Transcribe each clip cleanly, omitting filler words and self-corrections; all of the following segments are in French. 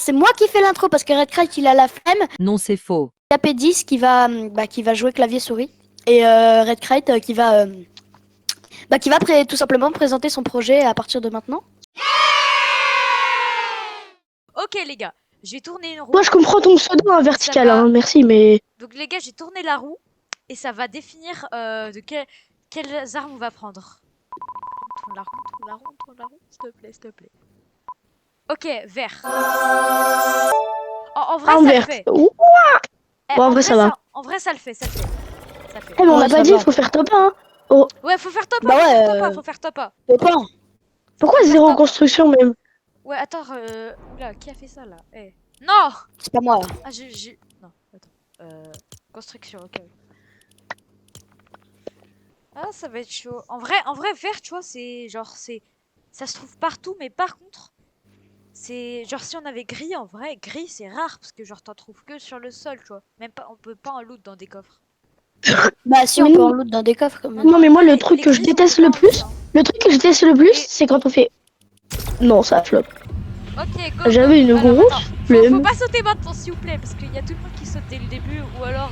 C'est moi qui fais l'intro parce que Redkite il a la flemme. Non, c'est faux. KP10 qui va jouer clavier souris. Et Redkite qui va tout simplement présenter son projet à partir de maintenant. Ok les gars, je vais tourner une roue. Moi je comprends ton pseudo en vertical, va. hein, merci, mais... Donc les gars, j'ai tourné la roue et ça va définir de quelles armes on va prendre. Tourne la roue, tourne la roue, tourne la roue, s'il te plaît, s'il te plaît. Ok, vert. En vrai, Ah, ça vert. le fait. Ouah. Eh, Bon, en vrai, ça va. En vrai, ça le fait, ça le fait. Ça fait. Eh, mais on Ouais, n'a ça pas dit, va. il faut faire top 1, hein. Oh. Ouais, faut faire top 1, Bah faut ouais, faire top 1, faut faire top 1. Pourquoi Faut faire zéro top. construction même? Ouais, attends, oula, qui a fait ça là? Eh. Non! C'est pas moi. Ah, non, attends. Construction, ok. Ah, ça va être chaud. En vrai, vert, tu vois, c'est genre, ça se trouve partout, mais par contre, c'est genre si on avait gris, en vrai, gris c'est rare parce que genre t'en trouves que sur le sol, tu vois. Même pas, on peut pas en loot dans des coffres. Bah si, Mais on peut non. en loot dans des coffres quand même. Non, mais moi, le les truc que je gris sont déteste bien le plus, aussi, hein. le truc que je déteste le plus, Et- c'est quand on fait... Non, ça flop. Ok, go. J'avais une Alors, grosse attends, faut flemme. pas sauter maintenant, s'il vous plaît, parce qu'il y a tout le monde qui saute dès le début, ou alors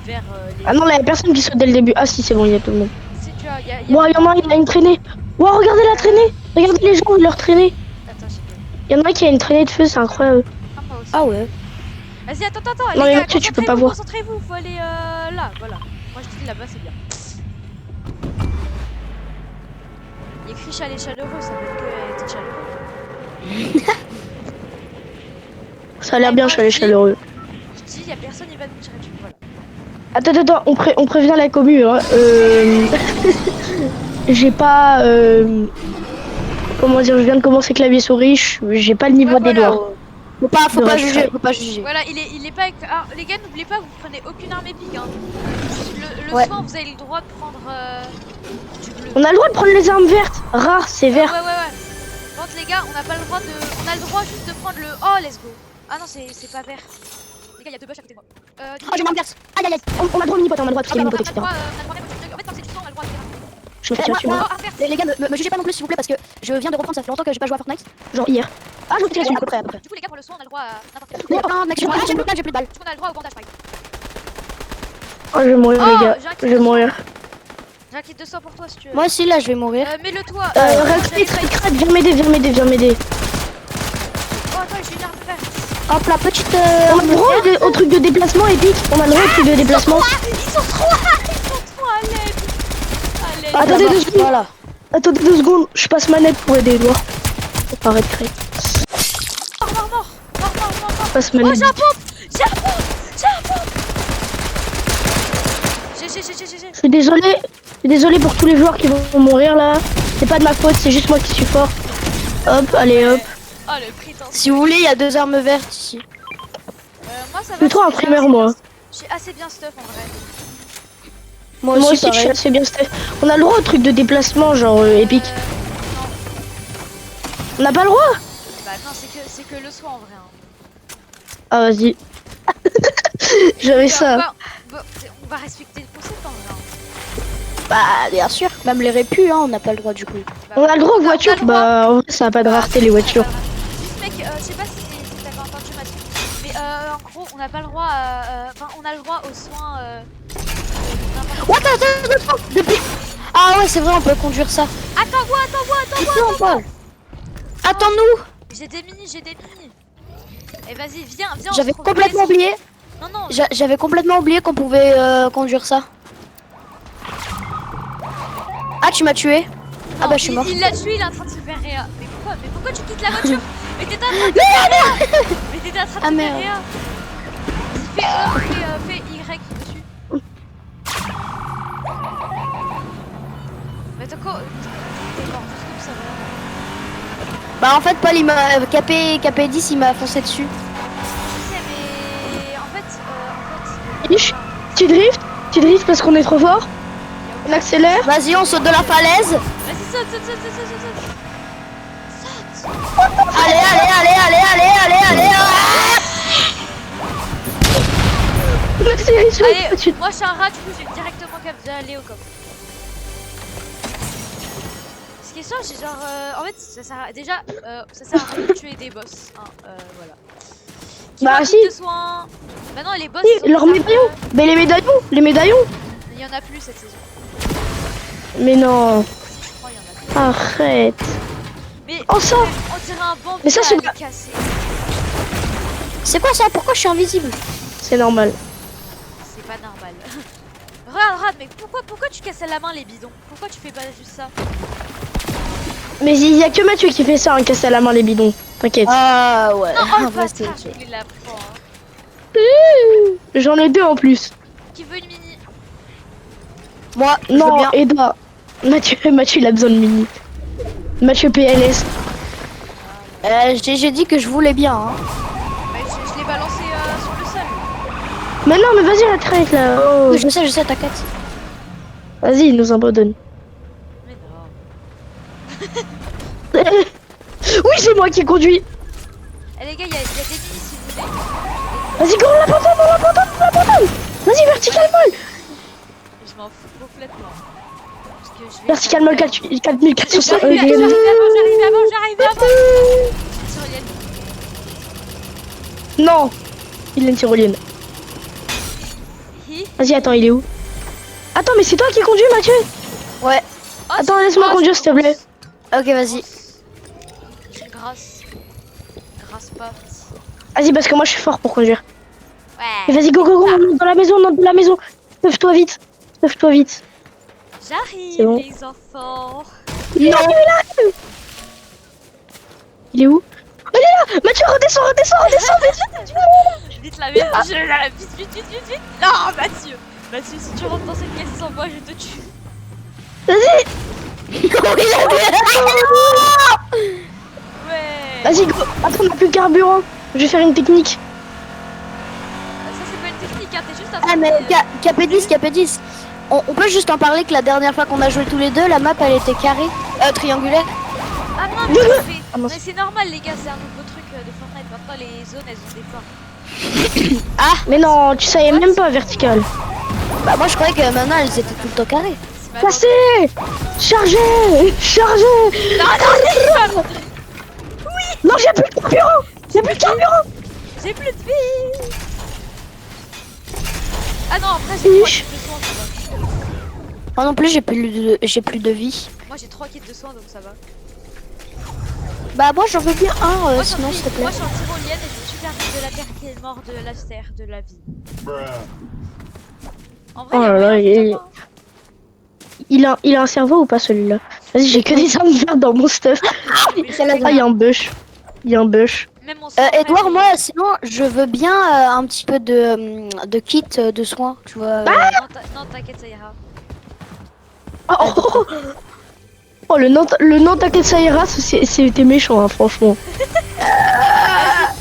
vers les. Ah non, là, y a personne qui saute dès le début. Ah si, c'est bon, il y a tout le monde. Si tu vois, y a Bon, il y en a un, il a une traînée. Wow, regardez la traînée. Regardez les gens, leur traînée. Attends, j'ai pas. Il y en a un qui a une traînée de feu, c'est incroyable. Ah, moi aussi. Ah ouais. Vas-y, attends, Non, les mais gars, Mathieu, tu peux pas voir. concentrez-vous, faut aller là, voilà. Moi je dis là-bas, c'est bien. Il y a écrit chalet chaleureux, ça veut dire que t'es chaleureux. Ça a l'air Eh, bien, moi, chalet je dis- chaleureux. Je dis, y a personne, il va nous tirer dessus, voilà. Attends, on prévient la commu, hein. J'ai pas... Comment dire, je viens de commencer clavier souris, j'ai pas le niveau Ouais, des voilà. doigts. Faut De pas Redkite. juger, faut pas juger. Voilà, il est pas avec. Ah, les gars, n'oubliez pas, vous prenez aucune arme épique, hein. Le Ouais. soin, vous avez le droit de prendre du bleu. On a le droit de prendre les armes vertes. Rare, c'est vert. Ouais. Par contre, les gars, on n'a pas le droit de. On a le droit juste de prendre le. Oh, let's go. Ah non, c'est pas vert. Les gars, il y a deux bush à côté de moi. Oh, j'ai une glace. Aïe aïe aïe. On a le droit de mini-pot, on a le droit de On tirer a mini-pot, le etc. droit, même. En fait, quand c'est du sang, on a le droit de faire. Je me tiens dessus, moi. Oh, inverse. Les gars, me jugez pas non plus s'il vous plaît parce que je viens de reprendre, ça fait longtemps que j'ai pas joué à Fortnite. Genre hier. Ah, je me tiens dessus. À peu près, à peu près. Du coup, les gars, pour le soin, on a le droit à n'importe quel. Non, mec, j'ai plus de balles. Du coup, on a le droit au bandage, par exemple. Oh, je vais mourir, Oh, les gars. j'ai un kit Je vais de mourir. J'ai un kit de sang pour toi si tu veux. Moi aussi, là, je vais mourir. Mets-le toi. Redkite, viens m'aider. Oh, attends, j'ai une arme verte. Hop, la petite. On a le droit au truc de déplacement épique. On a le droit au truc de déplacement. Ils sont trois à l'aide. À l'aide. Attendez là-bas. 2 secondes. Voilà. Attendez 2 secondes. Je passe manette pour aider Edouard. Pas Redkite. Mort. Je passe Oh, manette. j'ai un pompe. J'ai. Je suis désolé pour tous les joueurs qui vont mourir là. C'est pas de ma faute, c'est juste moi qui suis fort. Hop, allez hop. Oh, le prétentieux. Si vous voulez, il y a deux armes vertes ici. Moi, ça va. Plutôt un primaire, moi. Je suis assez bien stuff en vrai. Moi Moi aussi, aussi, je suis pareil. assez bien Steph. On a le droit au truc de déplacement, genre épique. Non. On n'a pas le droit. Bah, non, c'est que le soin en vrai. Hein. Ah, vas-y. J'avais ça. On va respecter le concept en vrai. Hein. Bah, bien sûr. Même les répus, hein, on n'a pas le droit du coup. Bah, On a le droit aux on voitures. le droit. Bah, en vrai, ça n'a pas de rareté les voitures. Juste mec, je sais pas si t'as entendu Mathieu, mais en gros on n'a pas le droit enfin on a le droit aux soins What, attends. Depuis. Ah ouais, c'est vrai, on peut conduire ça. Attends-moi Non, pas. Attends-nous. J'ai des mini Et vas-y viens on J'avais se trouve complètement plaisir. oublié. Non J'avais complètement oublié qu'on pouvait conduire ça. Ah, tu m'as tué. Ah bah, je suis mort. Il l'a tué, il est en train de se faire réa. Mais pourquoi tu quittes la voiture? Mais t'étais en train de te faire réa. Mais t'étais en train de te Ah, faire merde. réa. Fais Y dessus. Mais t'es mort juste comme ça. Bah, en fait, Paul, il m'a. KP10, il m'a foncé dessus. Je sais, mais en fait, Ish. Tu drifts parce qu'on est trop fort. On accélère. Vas-y, on saute de la falaise. vas-y, saute. Allez. On accélère. Allez, moi je suis un rat, du coup, j'ai directement cap d'aller au coffre. Ce qui est sûr, j'ai genre. En fait, ça sert à... déjà, ça sert à rien de tuer des boss. Hein, voilà. Qui Bah, va si. de soin. Bah non, les boss. Oui, ils ont leurs des médaillons. armes, Mais les médaillons. il y en a plus cette saison. Mais non, Je crois, il y en a plus. arrête. Mais Oh, ça. on dirait un bambou Mais ça, à c'est les pas- casser. C'est quoi ça? Pourquoi je suis invisible? C'est normal. C'est pas normal. Regarde, mais pourquoi tu casses à la main les bidons? Pourquoi tu fais pas juste ça? Mais il y a que Mathieu qui fait ça, hein, casser à la main les bidons. T'inquiète. Ah ouais. Non, oh le Ouais, c'est- bâtard, il la prend. Hein. J'en ai 2 en plus. Qui veut une mini? Moi, je veux Non, bien. Edouard. Mathieu, il a besoin de mini. Mathieu PLS. J'ai dit que je voulais bien. Hein. Bah, je l'ai balancé sur le sol. Mais non, mais vas-y, retraite là. Oh. Je sais, t'inquiète. Vas-y, il nous abandonne. Mais non. Oui, c'est moi qui conduis. Eh les gars, il y a des minis si vous voulez. Vas-y, go, on l'abandonne. Vas-y, vertical molle. Je m'en fous complètement. Parce que je vais Vertical molle 4400. J'arrive avant. Sur Yann. Non, il a une tyrolienne. Hi. Vas-y, attends, il est où? Attends, mais c'est toi qui conduis, Mathieu? Ouais. Oh, Attends, c'est laisse-moi une conduire, grâce, s'il te plaît. Ok, vas-y. C'est une grâce. Grâce pas. Vas-y, parce que moi, je suis fort pour conduire. Et Ouais. vas-y, go, on entre dans la maison, Sauve-toi vite. J'arrive C'est bon. les enfants. Non. Il est où? Oh, il est là. Mathieu, redescends. Vite la maison, je la vite. Non, Mathieu, si tu rentres dans cette pièce sans moi, je te tue. Vas-y. Ouais. Vas-y, go. Attends, on a plus de carburant. Je vais faire une technique. Ça c'est pas une technique, hein, t'es juste un Ah mais sorti, KP10. On peut juste en parler que la dernière fois qu'on a joué tous les deux, la map elle était carrée, triangulaire. Ah non, mais, ça fait- Ah, mince. mais c'est normal les gars, c'est un nouveau truc de Fortnite. Maintenant les zones elles ont des formes. Mais non, tu savais même pas vertical. Bah moi je croyais que maintenant elles étaient tout le temps carrées. C'est pas Passez. Chargez. Non, Non, j'ai plus de carburant. j'ai plus de vie. Ah non, après j'ai 3 Ish. kits de soins, ça va. Moi non plus j'ai plus de vie. Moi j'ai 3 kits de soins donc ça va. Bah moi j'en veux bien un Moi, je suis sinon en- s'il te plaît. moi je suis en tyrolienne et c'est super vite de la terre qui est mort de la terre, de la vie. En vrai, Oh y a là là, moyen il- de savoir. Il a un cerveau ou pas celui-là? Vas-y, j'ai que des armes vertes dans mon stuff. Ah, il y a un bush. Même mon sang, Edouard, même- moi sinon je veux bien un petit peu de kit de soins, tu vois. Non, t'inquiète, ça ira. Oh, le nom t'inquiète, ça ira, c'était méchant, hein, franchement.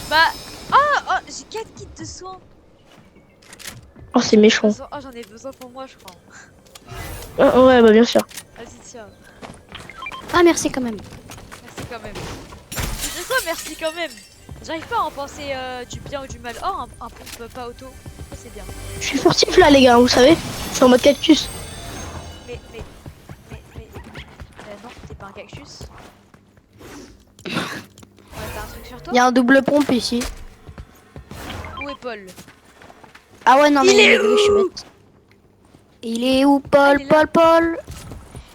Bah, oh, j'ai 4 kits de soins. Oh, c'est méchant. Oh, j'en ai besoin pour moi, je crois. Ouais, bah bien sûr. Vas-y, tiens. Ah merci quand même. Merci quand même. C'est quoi, merci quand même? J'arrive pas à en penser du bien ou du mal. Oh, un pompe pas auto. Ça, c'est bien. Je suis furtif là, les gars, vous savez. Je suis en mode cactus. Mais. Non, t'es pas un cactus. Ouais, t'as un truc sur toi? Il y a un double pompe ici. Où est Paul? Ah ouais non mais Il est je suis bête. Il est où Ah, Paul il est là. Paul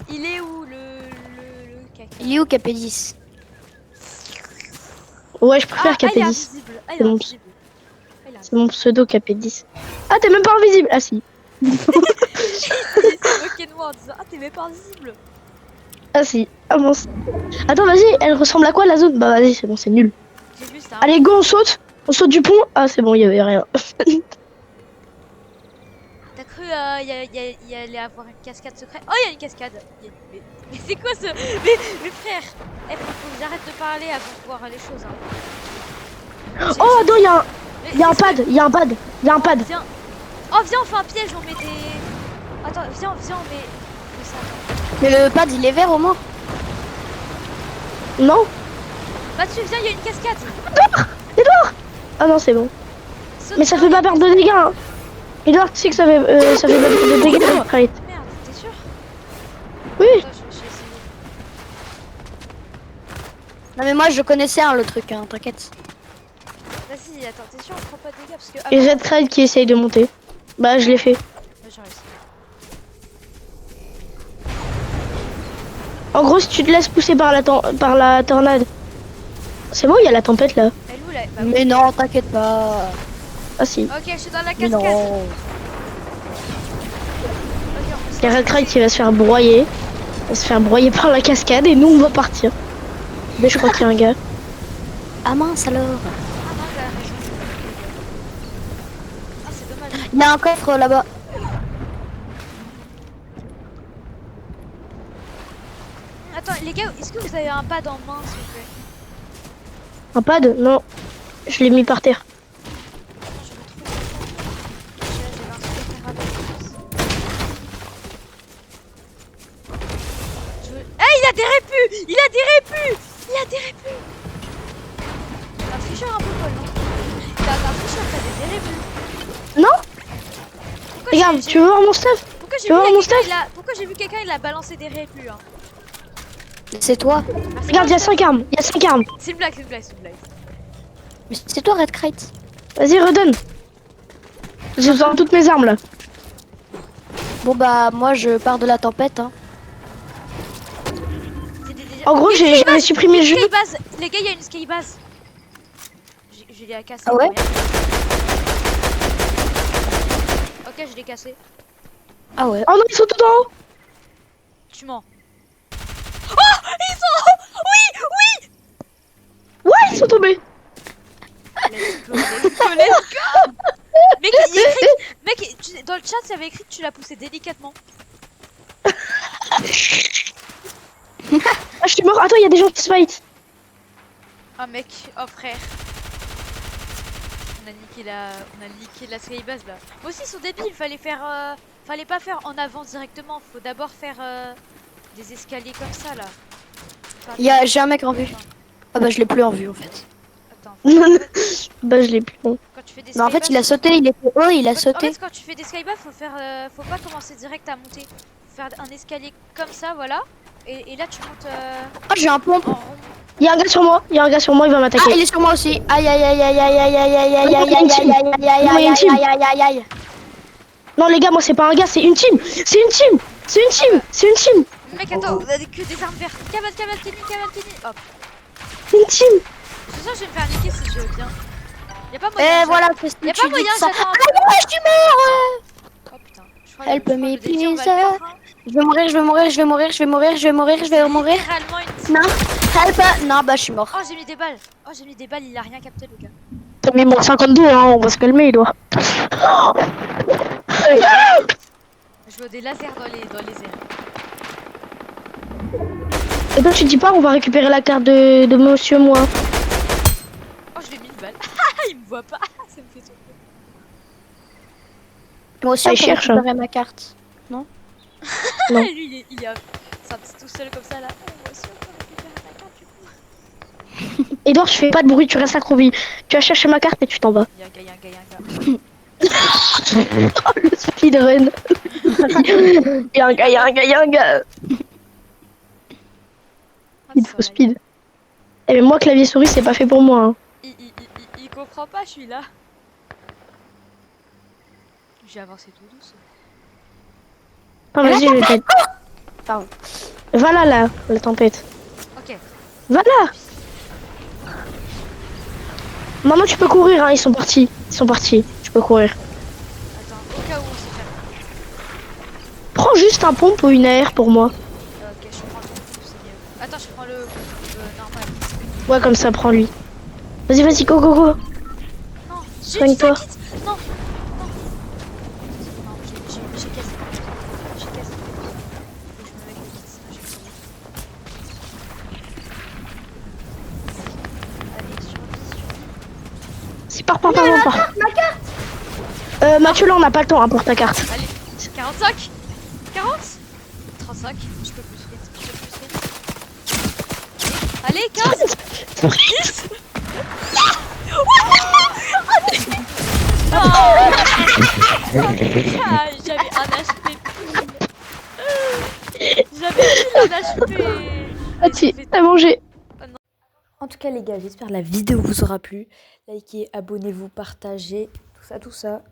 Il est où le caca? Il est où KP10? Ouais, je préfère il est KP10. invisible. Ah, il est C'est mon- invisible. Ah, il est C'est mon pseudo KP10. Ah, t'es même pas invisible. Ah, si. Il s'est moqué de moi en disant ah t'es même pas invisible. Ah, si. Ah, mince. Attends, vas-y, elle ressemble à quoi la zone? Bah, vas-y, c'est bon, c'est nul. J'ai vu ça. Allez, go, on saute. On saute du pont. Ah, c'est bon, il y avait rien. T'as cru y allait avoir une cascade secrète? Oh il y a une cascade. Mais c'est quoi ce... Mais frère, faut que j'arrête de parler avant de voir les choses. Hein. Oh, attends, il y a un Mais pad. Il y a un pad. Viens. Oh viens on fait un piège, on met des... Attends, viens on met ça. Mais le pad il est vert au moins. Non? Bah dessus viens, il y a une cascade. Ah non, c'est bon. Saute Mais ça dedans, fait pas perdre de dégâts. Hein. Edouard, tu sais que ça fait pas perdre de dégâts. Arrête. Merde, t'es sûr? Oui. Attends, je vais essayer. Non mais moi je connaissais le truc, hein, t'inquiète. Vas-y, attends, t'es sûr on prend pas de dégâts parce que. Et Red Crate qui essaye de monter. Bah, je l'ai fait. Ouais, j'ai réussi. En gros, si tu te laisses pousser par par la tornade. C'est bon, il y a la tempête là. Elle est où là bah, oui. Mais non, t'inquiète pas. Ah si. Ok, je suis dans la Mais cascade. non. Ok, on peut se Il y a Red lancer. Crate qui va se faire broyer. Il va se faire broyer par la cascade et nous on va partir. Mais je crois qu'il y a un gars. Ah mince alors. Ah non, t'as raison. Ah, c'est dommage. Il y a un coffre là-bas. Attends, les gars, est-ce que vous avez un pad en main, s'il vous plaît? Un pad? Non. Je l'ai mis par terre. Attends, je retrouve. J'avais un truc à faire avec. Eh, il a des répus! Il a des répus! Il a des répus! C'est un tricheur un peu folle, non? T'as un tricheur, t'as des répus. Non? Pourquoi Regarde, tu veux voir mon stuff? Pourquoi j'ai tu vu, vois il y a mon quelqu'un, stuff? pourquoi j'ai vu quelqu'un, il a balancé des répus, hein? C'est toi. Ah, c'est Regarde, il y a pas 5 armes. Il y a 5 armes. C'est une blague, c'est une blague, c'est une blague. Mais c'est toi Red Crate. Vas-y, redonne. J'ai besoin de toutes mes armes là. Bon bah moi je pars de la tempête. Hein. En gros, Il y a une j'avais skybase, supprimé le il y a jeu. une skybase. Les gars, il y a une skybase. Je l'ai cassé. Ah ouais? Ok, je l'ai cassé. Ah ouais. Oh non, ils sont tout en haut. Tu mens. Oh, ils sont en haut. Oui, oui. Ouais, ils sont tombés. Let's go, let's go, let's go. Mec, il y a écrit... Mec, dans le chat, ça avait écrit que tu l'as poussé délicatement. Ah, je suis mort. Attends, il y a des gens qui se fight. Oh mec, oh frère. On a niqué la skybase là. Moi aussi ils sont débiles, fallait pas faire en avant directement, faut d'abord faire des escaliers comme ça là. Enfin, J'ai un mec en vue. Ah bah je l'ai plus en vue en fait. Attends, Bah, je l'ai plus. Bon. quand tu fais des Non en fait skybases, il a sauté, il était haut, il a en sauté. fait, quand tu fais des skybases, faut pas commencer direct à monter. Faut faire un escalier comme ça, voilà. Et là tu montes Oh j'ai un pompe. en rond. Il y a un gars sur moi. Il y a un gars sur moi, il va Ah m'attaquer. il est sur moi aussi. Aïe aïe aïe aïe aïe aïe aïe aïe aïe aïe aïe aïe aïe aïe aïe Non, il y a une team. aïe aïe aïe aïe. Non, les gars, moi, c'est pas un gars, c'est une team. C'est une team. C'est une team. C'est une team. Mec, attends, vous avez que des armes vertes. Cavale, Kenny. Hop. C'est une team. Je suis sûr que je vais me faire niquer si je viens. Y'a pas moyen. Et voilà, c'est ce que Y'a tu pas dis moyen, de ça. j'attends. Ah ouais, je suis mort. Oh putain. Je crois Help que me, le défi, on va le please. perdre, hein. Je vais mourir, je vais mourir, je vais mourir, je vais mourir, je vais mourir, je vais mourir. Littéralement une. Non, help. Non bah je suis mort. Oh, j'ai mis des balles. Il a rien capté, le gars. T'as mis mon 52, hein, on va se calmer, il doit. Je vois des lasers dans les airs. Et toi, tu dis pas, on va récupérer la carte de monsieur, moi. Oh, je lui ai mis une balle. Il me voit pas. Ça me fait trop peur. Moi aussi Ah, on il peut cherche. récupérer ma carte. Non. Lui, il est sorti tout seul comme ça là. Oh, moi aussi, on peut récupérer ma carte du coup. Edouard, tu fais pas de bruit, tu restes accroupi. Tu vas chercher ma carte et tu t'en vas. Y'a un gars. Oh, le speedrun. Il y a un gars. Ah, Il c'est faut vrai. speed. Eh mais moi, clavier souris, c'est pas fait pour moi. Hein. Il comprend pas, je suis là. J'ai avancé tout douce. Non, vas-y, je vais t'aider. Pardon. Voilà là, la tempête. Ok. Voilà. Maman, tu peux courir, hein, ils sont partis. Tu peux courir. Attends, au cas où on sait jamais. Prends juste un pompe ou une AR pour moi. Ok, je prends le c'est mieux. Attends, je prends le normal. Ouais, comme ça, prends lui. Vas-y, go. Non, j'ai Soigne-toi. Non, non. Non, j'ai cassé. Faut que je me mette le kit, sinon j'ai fini. Allez, survie. C'est par. Mathieu, là, on n'a pas le temps hein, pour ta carte. Allez, 45 40 35, je peux plus vite. Allez, 15 10 Ah, j'avais un HP pile. J'avais pile un HP. Ah, t'as mangé. tout cas les gars, j'espère que la vidéo vous aura plu. Likez, abonnez-vous, partagez, tout ça, tout ça.